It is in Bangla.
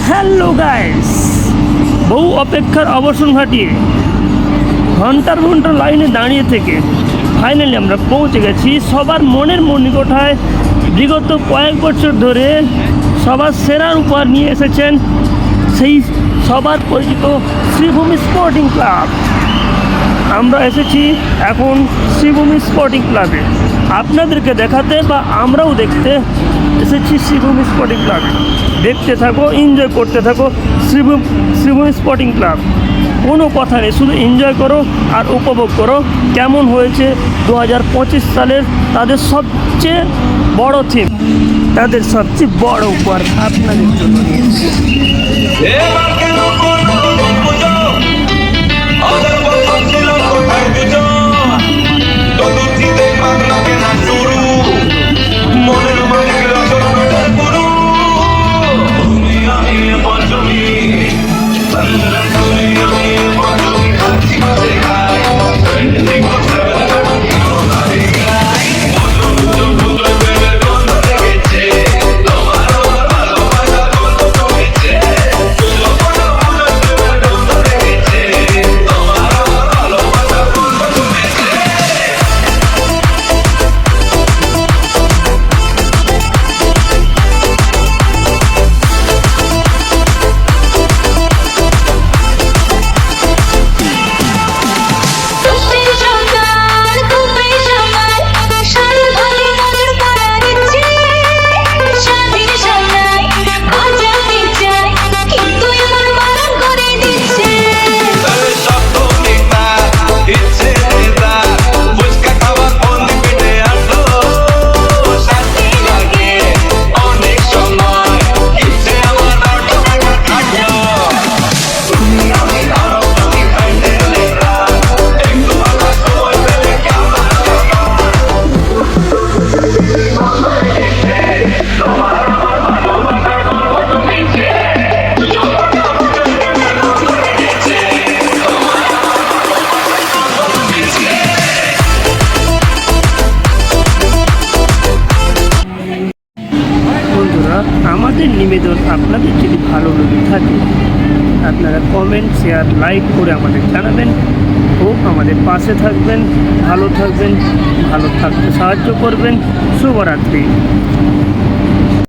হ্যালো গাইস, বহু অপেক্ষার অবসান ঘটিয়ে ঘন্টার ঘন্টা লাইনে দাঁড়িয়ে থেকে ফাইনালি আমরা পৌঁছে গেছি সবার মনের মণিকোঠায়। বিগত কয়েক বছর ধরে সবার সেরার উপহার নিয়ে এসেছেন সেই সবার পরিচিত শ্রীভূমি স্পোর্টিং ক্লাব। আমরা এসেছি এখন শ্রীভূমি স্পোর্টিং ক্লাবে আপনাদেরকে দেখাতে, বা আমরাও দেখতে এসেছি শ্রীভূমি স্পোর্টিং ক্লাবে। দেখতে থাকো, এনজয় করতে থাকো শ্রীভূমি স্পোর্টিং ক্লাব। কোনো কথা নেই, শুধু এনজয় করো আর উপভোগ করো কেমন হয়েছে 2025 সালের তাদের সবচেয়ে বড় থিম, তাদের সবচেয়ে বড় উপহার আপনাদের জন্য নিয়েছে। আমাদের নিবেদন আপনাদের যদি ভালো লেগে থাকে আপনারা কমেন্ট, শেয়ার, লাইক করে আমাদের জানাবেন ও আমাদের পাশে থাকবেন, ভালো থাকবেন, ভালো থাকতে সাহায্য করবেন। শুভরাত্রি।